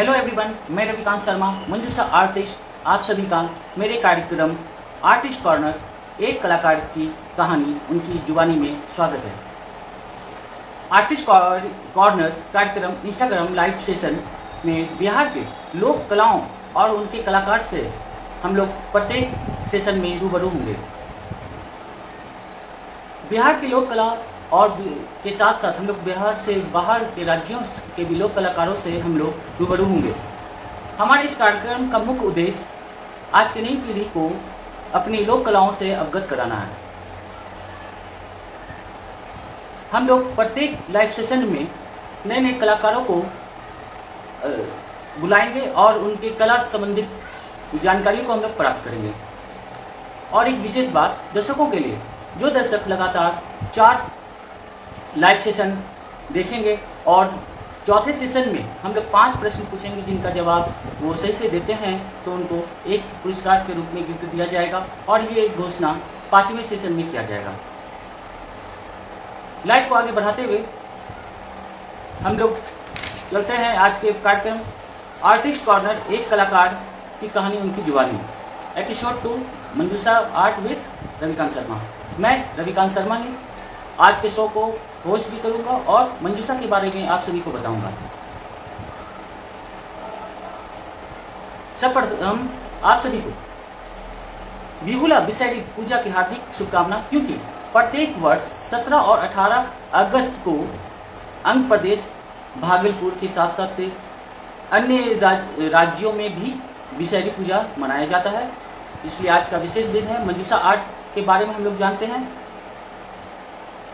Hello everyone, मैं रविकांत शर्मा, मंजूषा artist, आप सभी का मेरे कार्यक्रम आर्टिस्ट कॉर्नर एक कलाकार की कहानी उनकी जुबानी में स्वागत है। आर्टिस्ट कॉर्नर कार्यक्रम इंस्टाग्राम लाइव सेशन में बिहार के लोक कलाओं और उनके कलाकार से हम लोग प्रत्येक सेशन में रूबरू होंगे। बिहार की लोक कला और के साथ साथ हम लोग बिहार से बाहर के राज्यों के भी लोक कलाकारों से हम लोग रूबरू होंगे। हमारे इस कार्यक्रम का मुख्य उद्देश्य आज की नई पीढ़ी को अपनी लोक कलाओं से अवगत कराना है। हम लोग प्रत्येक लाइव सेशन में नए नए कलाकारों को बुलाएंगे और उनके कला संबंधित जानकारी को हम लोग प्राप्त करेंगे। और एक विशेष बात दर्शकों के लिए, जो दर्शक लगातार 4 लाइव सेशन देखेंगे और चौथे सेशन में हम लोग 5 प्रश्न पूछेंगे, जिनका जवाब वो सही से देते हैं तो उनको एक पुरस्कार के रूप में गिफ्ट दिया जाएगा और ये घोषणा 5वें सेशन में किया जाएगा। लाइव को आगे बढ़ाते हुए हम लोग चलते हैं आज के कार्यक्रम आर्टिस्ट कॉर्नर एक कलाकार की कहानी उनकी जुबानी, episode 2 Manjusha art with Ravikant Sharma. मैं रविकांत शर्मा ही आज के शो को होस्ट भी करूंगा और मंजूषा के बारे में आप सभी को बताऊंगा। सर्वप्रथम आप सभी को बिहुला विषैली पूजा की हार्दिक शुभकामना, क्योंकि प्रत्येक वर्ष 17 और 18 अगस्त को आंध्र प्रदेश, भागलपुर के साथ साथ अन्य राज्यों में भी विषैली पूजा मनाया जाता है। इसलिए आज का विशेष दिन है। मंजूषा आर्ट के बारे में हम लोग जानते हैं।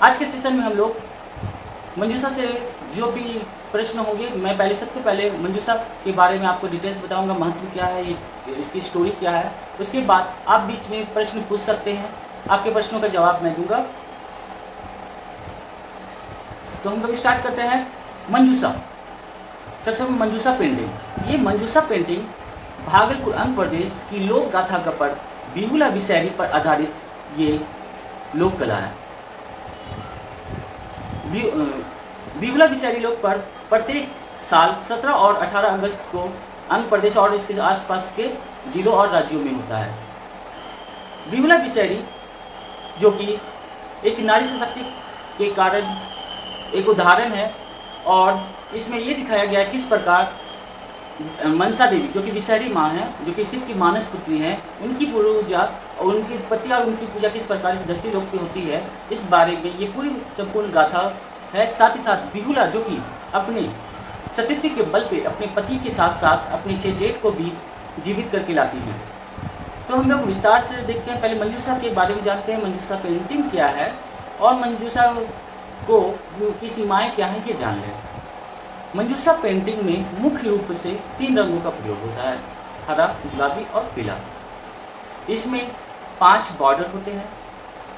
आज के सेशन में हम लोग मंजूषा से जो भी प्रश्न होंगे, मैं सबसे पहले मंजूषा के बारे में आपको डिटेल्स बताऊंगा, महत्व क्या है, इसकी स्टोरी क्या है। उसके बाद आप बीच में प्रश्न पूछ सकते हैं, आपके प्रश्नों का जवाब मैं दूंगा। तो हम लोग स्टार्ट करते हैं। मंजूषा, सबसे पहले मंजूषा पेंटिंग। ये मंजूषा पेंटिंग भागलपुर आंध्र प्रदेश की लोक गाथा का पर्व बिहुला विषैली पर आधारित ये लोक कला है। बिहुला विषैली लोक पर्व प्रत्येक साल 17 और 18 अगस्त को आंध्र प्रदेश और इसके आसपास के जिलों और राज्यों में होता है। बिहुला विषैली जो कि एक नारी शक्ति के कारण एक उदाहरण है, और इसमें ये दिखाया गया है किस प्रकार मनसा देवी, जो कि विषैली माँ है, जो कि शिव की मानस पुत्री है, उनकी पूजा और उनकी उत्पत्ति और उनकी पूजा किस प्रकार इस धरती लोक पे होती है, इस बारे में ये पूरी संपूर्ण गाथा है। साथ ही साथ बिहुला जो कि अपने सतीत्व के बल पे अपने पति के साथ साथ अपने 6 जेठ को भी जीवित करके लाती हैं। तो हम लोग विस्तार से देखते हैं। पहले मंजूषा के बारे में जानते हैं, मंजूषा पेंटिंग क्या है और मंजूषा को की सीमाएँ क्या हैं, ये जान लें। मंजूषा पेंटिंग में मुख्य रूप से 3 रंगों का प्रयोग होता है, हरा, गुलाबी और पीला। इसमें 5 बॉर्डर होते हैं,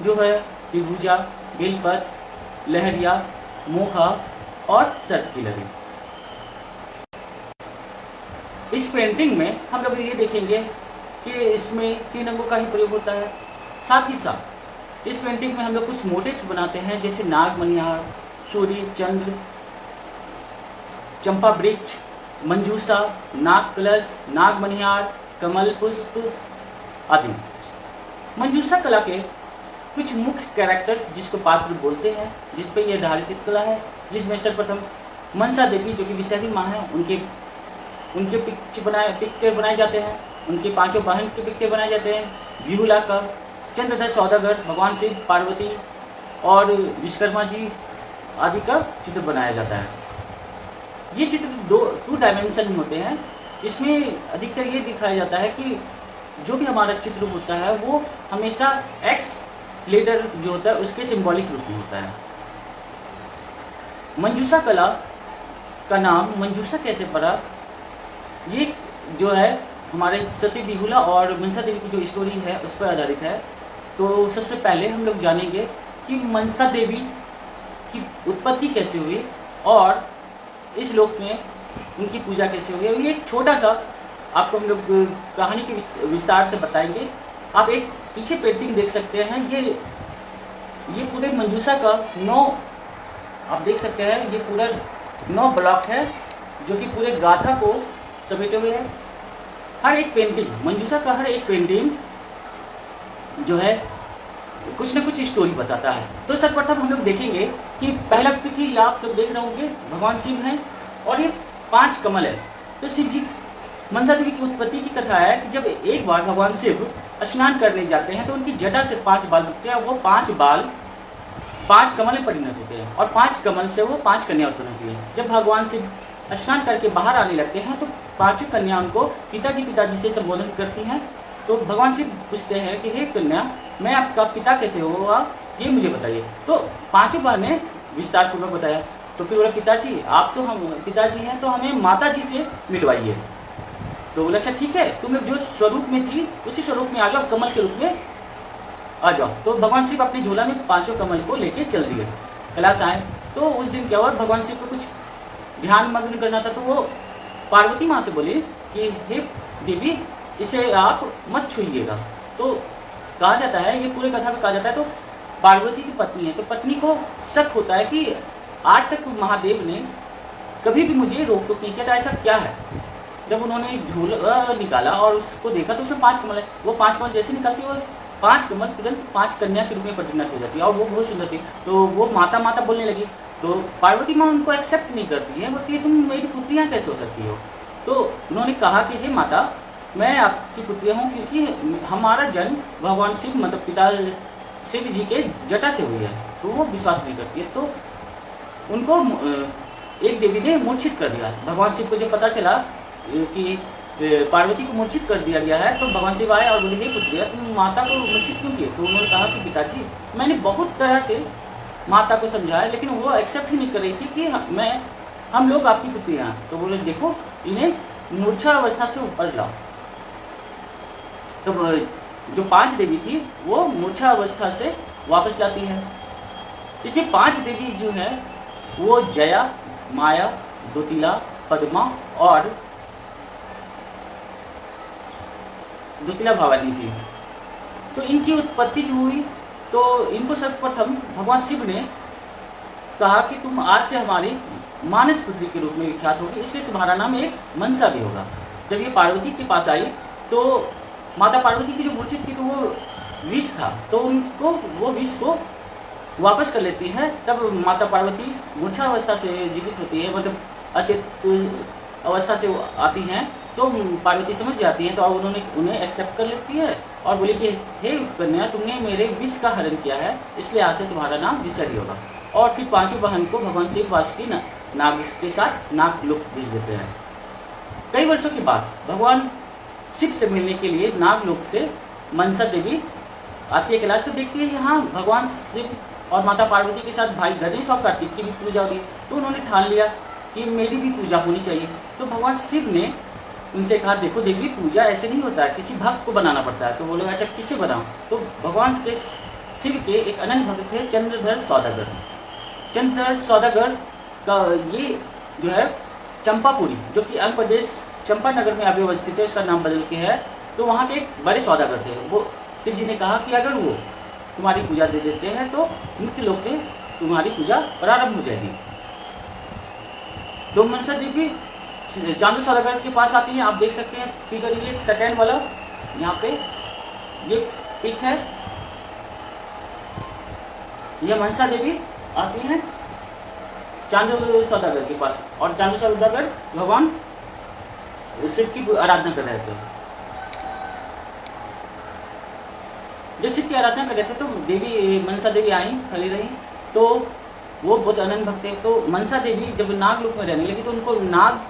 जो है त्रिभुजा, बेलपत, लहरिया, मोहा और सर्प की लड़ी। इस पेंटिंग में हम लोग ये देखेंगे कि इसमें 3 रंगों का ही प्रयोग होता है। साथ ही साथ इस पेंटिंग में हम लोग कुछ मोटिव्स बनाते हैं, जैसे नाग मणिहार, सूर्य, चंद्र, चंपा वृक्ष, मंजूषा, नाग कलश, नाग मणिहार, कमल पुष्प आदि। मंजूषा कला के कुछ मुख्य कैरेक्टर्स जिसको पात्र बोलते हैं, जिस पे यह आधारित चित्रकला है, जिसमें सर्वप्रथम मनसा देवी जो कि विषैली माँ है, उनके पिक्चर बनाए जाते हैं, उनके 5 बहन के पिक्चर बनाए जाते हैं। बिहुला का, चंद्रधर सौदागर, भगवान शिव, पार्वती और विश्वकर्मा जी आदि का चित्र बनाया जाता है। ये चित्र 2 डायमेंशन में होते हैं। इसमें अधिकतर ये दिखाया जाता है कि जो भी हमारा चित्र होता है वो हमेशा एक्स लेटर जो होता है उसके सिंबॉलिक रूप में होता है। मंजूषा कला का नाम मंजूषा कैसे पड़ा, ये जो है हमारे सती बिहुला और मनसा देवी की जो स्टोरी है उस पर आधारित है। तो सबसे पहले हम लोग जानेंगे कि मनसा देवी की उत्पत्ति कैसे हुई और इस लोक में उनकी पूजा कैसे हुई। ये एक छोटा सा आपको हम लोग कहानी के विस्तार से बताएंगे। आप एक पीछे पेंटिंग देख सकते हैं, ये पूरे मंजूषा का 9 आप देख सकते हैं, ये पूरा 9 ब्लॉक है जो कि पूरे गाथा को समेटे हुए है। हर एक पेंटिंग, मंजूषा का हर एक पेंटिंग जो है कुछ न कुछ स्टोरी बताता है। तो सर्वप्रथम हम लोग देखेंगे कि पहला कि आप लोग देख रहे होंगे भगवान शिव हैं और ये 5 कमल है। तो शिव जी, मनसा देवी की उत्पत्ति की कथा है कि जब एक बार भगवान शिव स्नान करने जाते हैं तो उनकी जटा से 5 बाल उठते हैं। वो 5 बाल 5 कमल में परिणत होते हैं और 5 कमल से वो 5 कन्या उत्पन्न होती है। जब भगवान शिव स्नान करके बाहर आने लगते हैं तो 5 कन्या उनको पिताजी से संबोधन करती हैं। तो भगवान शिव पूछते हैं कि हे कन्या, मैं आपका पिता कैसे हुआ, ये मुझे बताइए। तो 5 बहनें विस्तार पूर्वक बताया। तो फिर बोला, पिताजी आप तो हम पिताजी हैं, तो हमें माता जी से मिलवाइए। तो बोला, अच्छा ठीक है, तुम लोग जो स्वरूप में थी उसी स्वरूप में आ जाओ, कमल के रूप में आ जाओ। तो भगवान शिव अपनी झोला में 5 कमल को लेके चल दिए, कैलाश आए। तो उस दिन क्या हुआ, भगवान शिव को कुछ ध्यान मग्न करना था। तो वो पार्वती माँ से बोली कि हे देवी, इसे आप मत छूइएगा। तो कहा जाता है, ये पूरे कथा में कहा जाता है, तो पार्वती की पत्नी है, तो पत्नी को शक होता है कि आज तक महादेव ने कभी भी मुझे रोक टोक नहीं किया, तो ऐसा क्या है। जब उन्होंने झूला निकाला और उसको देखा तो उसमें 5 कमल है। वो 5 कमल जैसे निकलती है, 5 कमल तुरंत 5 कन्या के रूप में परिणत हो जाती है और वो बहुत सुंदर थी। तो वो माता माता बोलने लगी। तो पार्वती माँ उनको एक्सेप्ट नहीं करती है, बोलती है तुम मेरी पुत्रियाँ कैसे हो सकती हो। तो उन्होंने कहा कि हे माता, मैं आपकी पुत्री हूँ क्योंकि हमारा जन्म भगवान शिव मतलब पिता शिव जी के जटा से हुई है। तो वो विश्वास नहीं करती है। तो उनको एक देवी ने मूर्छित कर दिया। भगवान शिव को जब पता चला कि पार्वती को मूर्छित कर दिया गया है, तो भगवान शिव आए और बोले, हे पुत्रिया, तुम माता को मूर्छित क्यों किए। तो उन्होंने कहा कि पिताजी, मैंने बहुत तरह से माता को समझाया, लेकिन वो एक्सेप्ट ही नहीं कर रही थी कि हम लोग आपकी पुत्रियाँ हैं। तो बोले, देखो इन्हें मूर्छा अवस्था से ऊपर लाओ। तो जो 5 देवी थी वो मूर्छा अवस्था से वापस लाती है। इसमें 5 देवी जो है वो जया, माया, दुतिला, पद्मा और दुतिला भवानी थी। तो इनकी उत्पत्ति जो हुई, तो इनको सर्वप्रथम भगवान शिव ने कहा कि तुम आज से हमारी मानस पुत्री के रूप में विख्यात होगी, इसलिए तुम्हारा नाम एक मनसा भी होगा। जब ये पार्वती के पास आई तो माता पार्वती की जो मूर्छित थी तो वो विष था, तो उनको वो विष को वापस कर लेती है। तब माता पार्वती मूर्छा अवस्था से जीवित होती है, मतलब अचेत अवस्था से आती हैं। तो पार्वती समझ जाती हैं, तो अब उन्होंने उन्हें एक्सेप्ट कर लेती है और बोली कि हे कन्या, तुमने मेरे विष का हरण किया है, इसलिए आज से तुम्हारा नाम विषहरी होगा। और फिर 5 बहन को भगवान शिव वासुकी नाग के साथ नागलोक भेज देते हैं। कई वर्षों के बाद भगवान शिव से मिलने के लिए नागलोक से मनसा देवी आती है कैलाश। तो देखती है यहाँ भगवान शिव और माता पार्वती के साथ भाई गणेश और कार्तिक की भी पूजा हो रही है। तो उन्होंने ठान लिया कि मेरी भी पूजा होनी चाहिए। तो भगवान शिव ने उनसे कहा, देखो देवी, पूजा ऐसे नहीं होता है, किसी भक्त को बनाना पड़ता है। तो बोले, अच्छा किसे बनाऊं। तो भगवान के शिव के एक अनंत भक्त थे, चंद्रधर सौदागर। चंद्रधर सौदागर का ये जो है चंपापुरी, जो कि आंध्र प्रदेश चंपानगर में अभी अवस्थित है, उसका नाम बदल के है। तो वहाँ के एक बड़े सौदागर थे। वो शिव जी ने कहा कि अगर वो तुम्हारी पूजा दे देते हैं तो मृत्यु लोक में तुम्हारी पूजा प्रारंभ हो जाएगी। तो मनसा देवी चांदू सौदागर के पास आती हैं। आप देख सकते हैं फिगर, ये सेकेंड वाला यहाँ पे ये पिक है। ये मनसा देवी आती हैं चांदू सौदागर के पास, और चांदू सौदागर भगवान शिव की आराधना कर रहे थे। जब शिव की आराधना कर रहे थे तो देवी मनसा देवी आई, खड़ी रही। तो वो बहुत अनंत भक्त थे। तो मनसा देवी जब नागलोक में रहने लगी तो उनको नाग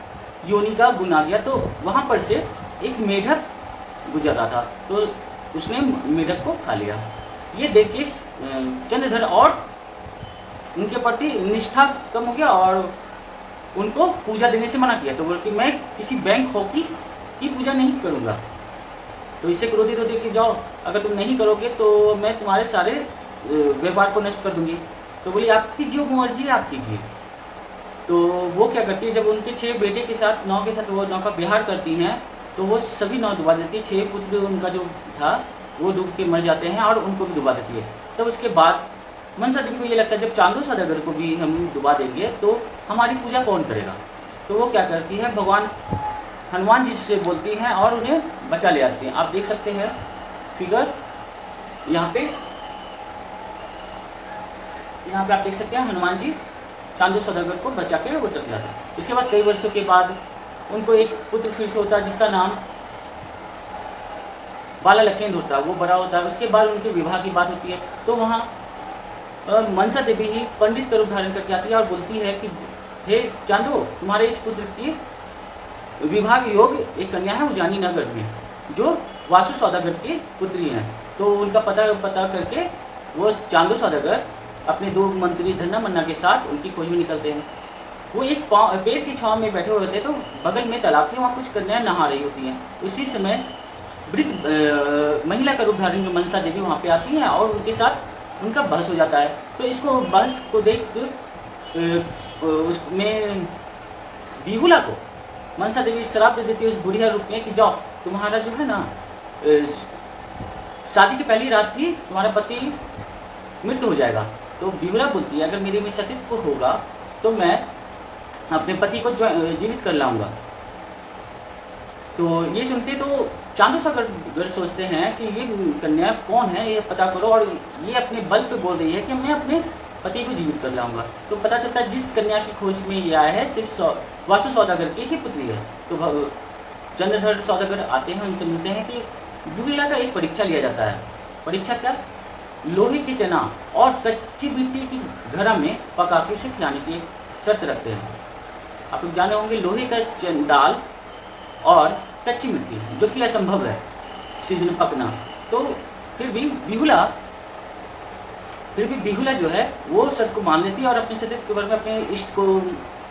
योनि का गुण आ गया। तो वहाँ पर से एक मेढक गुजर रहा था, तो उसने मेढक को खा लिया। ये देख के चंद्रधर और उनके प्रति निष्ठा कम हो गया और उनको पूजा देने से मना किया। तो बोल कि मैं किसी बैंक हॉकी की पूजा नहीं करूँगा। तो इससे क्रोधित होते कि जाओ, अगर तुम नहीं करोगे तो मैं तुम्हारे सारे व्यापार को नष्ट कर दूंगी। तो बोली, आपकी जो मर्जी है आप कीजिए। तो वो क्या करती है, जब उनके 6 बेटे के साथ 9 के साथ वो 9 का विहार करती हैं, तो वो सभी 9 डुबा देती है। 6 पुत्र उनका जो था वो डूब के मर जाते हैं और उनको भी डुबा देती है। तब उसके बाद मनसा देवी को ये लगता है जब चांदू सौदागर को भी हम डुबा देंगे तो हमारी पूजा कौन करेगा। तो वो क्या करती है, भगवान हनुमान जी से बोलती हैं और उन्हें बचा ले आती हैं। आप देख सकते हैं फिगर यहाँ पे आप देख सकते हैं हनुमान जी चांदू सौदागर को बचा के वो तक लाते हैं। इसके बाद कई वर्षों के बाद उनको एक पुत्र फिर से होता है जिसका नाम बाला लखेंद्र होता है, वो बड़ा होता है। उसके बाद उनके विवाह की बात होती है तो वहाँ मनसा देवी ही पंडित का रूप धारण करके आती है और बोलती है कि हे चांदो, तुम्हारे इस पुत्र की विवाह योग एक कन्या है उजानी नगर में जो वासु सौदागर की पुत्री है। तो उनका पता करके वो चांदो सौदागर अपने दो मंत्री धन्ना मन्ना के साथ उनकी खोज में निकलते हैं। वो एक पेड़ की छांव में बैठे हुए होते तो बगल में तालाब थे, वहाँ कुछ कन्याएं नहा रही होती हैं। उसी समय वृद्ध महिला का रूप धारण कर मनसा देवी वहाँ पे आती हैं और उनके साथ उनका बहस हो जाता है। तो इसको बहस को देख उसमें बिहुला को मनसा देवी श्राप दे देती है उस बुढ़िया रूप में कि जाओ, तुम्हारा जो है ना शादी की पहली रात ही तुम्हारा पति मृत्यु हो जाएगा। तो बिहुला बोलती है अगर मेरे में सतीत्व होगा तो मैं अपने पति को जीवित कर लाऊंगा। तो ये सुनते तो चांदू सौदागर सोचते हैं कि ये कन्या कौन है, ये पता करो, और ये अपने बल पे बोल रही है कि मैं अपने पति को जीवित कर लाऊंगा। तो पता चलता है जिस कन्या की खोज में ये आया है सिर्फ वासु सौदागर की ही पुत्री है। तो चंद्रधर सौदागर आते हैं, उनसे मिलते हैं कि बिहुला का एक परीक्षा लिया जाता है। परीक्षा क्या? लोहे के चना और कच्ची मिट्टी की घड़ा में पका के उसे खिलाने की शर्त रखते हैं। आप लोग जाने होंगे लोहे का दाल और कच्ची मिट्टी जो कि असंभव है सीजन पकना। तो फिर भी बिहुला जो है वो सत्य को मान लेती है और अपने सत्य के बारे में अपने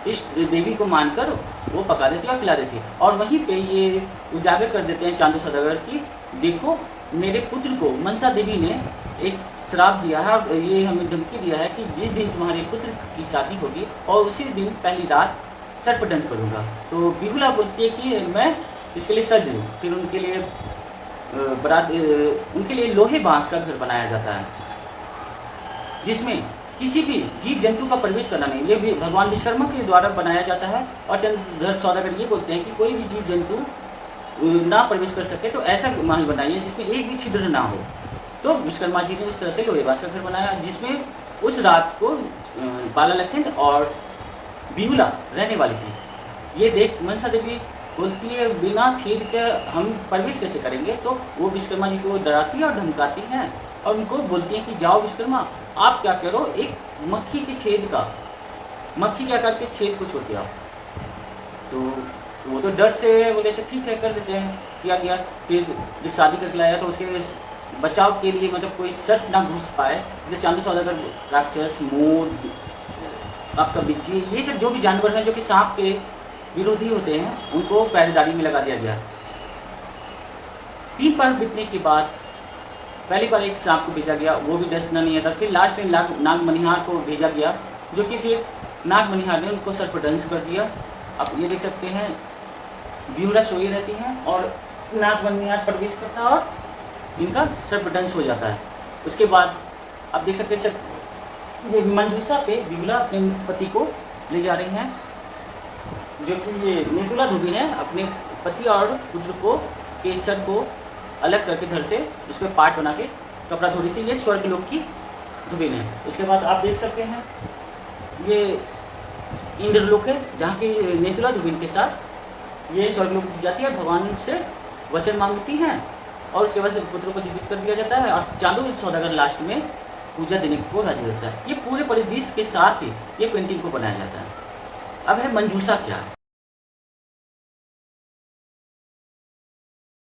इष्ट देवी को मानकर वो पका देती है और खिला देती है। और वहीं पे ये उजागर कर देते हैं चांदू सौदागर की देखो मेरे पुत्र को मनसा देवी ने एक श्राप दिया है और ये हमें धमकी दिया है कि जिस दिन तुम्हारे पुत्र की शादी होगी और उसी दिन पहली रात सर्पदंश करूँगा। तो बिहुला बोलती है कि मैं इसके लिए सज लूँ। फिर उनके लिए लोहे बांस का घर बनाया जाता है जिसमें किसी भी जीव जंतु का प्रवेश करना नहीं। ये भी भगवान विश्वकर्मा के द्वारा बनाया जाता है। और चंद्रधर सौदागर ये बोलते हैं कि कोई भी जीव जंतु ना प्रवेश कर सके तो ऐसा महल बनाइए जिसमें एक भी छिद्र ना हो। तो विश्वकर्मा जी ने उस तरह से लोहे बांस का घर बनाया जिसमें उस रात को बाला लखेंद्र और बिहुला रहने वाली थी। ये देख मनसा देवी बोलती है बिना छेद के हम प्रवेश कैसे करेंगे। तो वो विश्वकर्मा जी को डराती है और धमकाती हैं और उनको बोलती हैं कि जाओ विश्वकर्मा, आप क्या करो एक मक्खी के आकार के छेद को छोड़ दिया। तो वो तो डर से बोले तो ठीक है कर देते हैं, किया गया। फिर जब शादी करके लाया तो उसके बचाव के लिए मतलब कोई शर्त ना घुस पाए इसलिए चांदू सौदागर राक्षस, मोर, आपका बिच्छी, ये सब जो भी जानवर हैं जो कि सांप के विरोधी होते हैं उनको पहरेदारी में लगा दिया गया। 3 पर्व बीतने के बाद पहली बार एक सांप को भेजा गया, वो भी डसना नहीं आता। फिर लास्ट में नागमणिहार को भेजा गया जो कि फिर नागमणिहार ने उनको सर्पदंश कर दिया। आप ये देख सकते हैं बिहुला सोई रहती हैं और नागमणिहार प्रवेश करता है और इनका सर्पदंश हो जाता है। उसके बाद आप देख सकते हैं मंजूषा पे बिहुला अपने पति को ले जा रही हैं जो कि ये नेतुला धोबी ने अपने पति और पुत्र को के सर को अलग करके धड़ से उस पर पार्ट बना के कपड़ा धो रही थी। ये स्वर्गलोक की धोबी ने। उसके बाद आप देख सकते हैं ये इंद्रलोक है जहाँ की नेतुला धोबी के साथ ये स्वर्गलोक जाती है, भगवान से वचन मांगती हैं और उसके बाद पुत्र को जीवित कर दिया जाता है और चांदू सौदागर लास्ट में पूजा देने को राजी होता है। ये पूरे परिदृश्य के साथ ही ये पेंटिंग को बनाया जाता है। अब है मंजूषा क्या?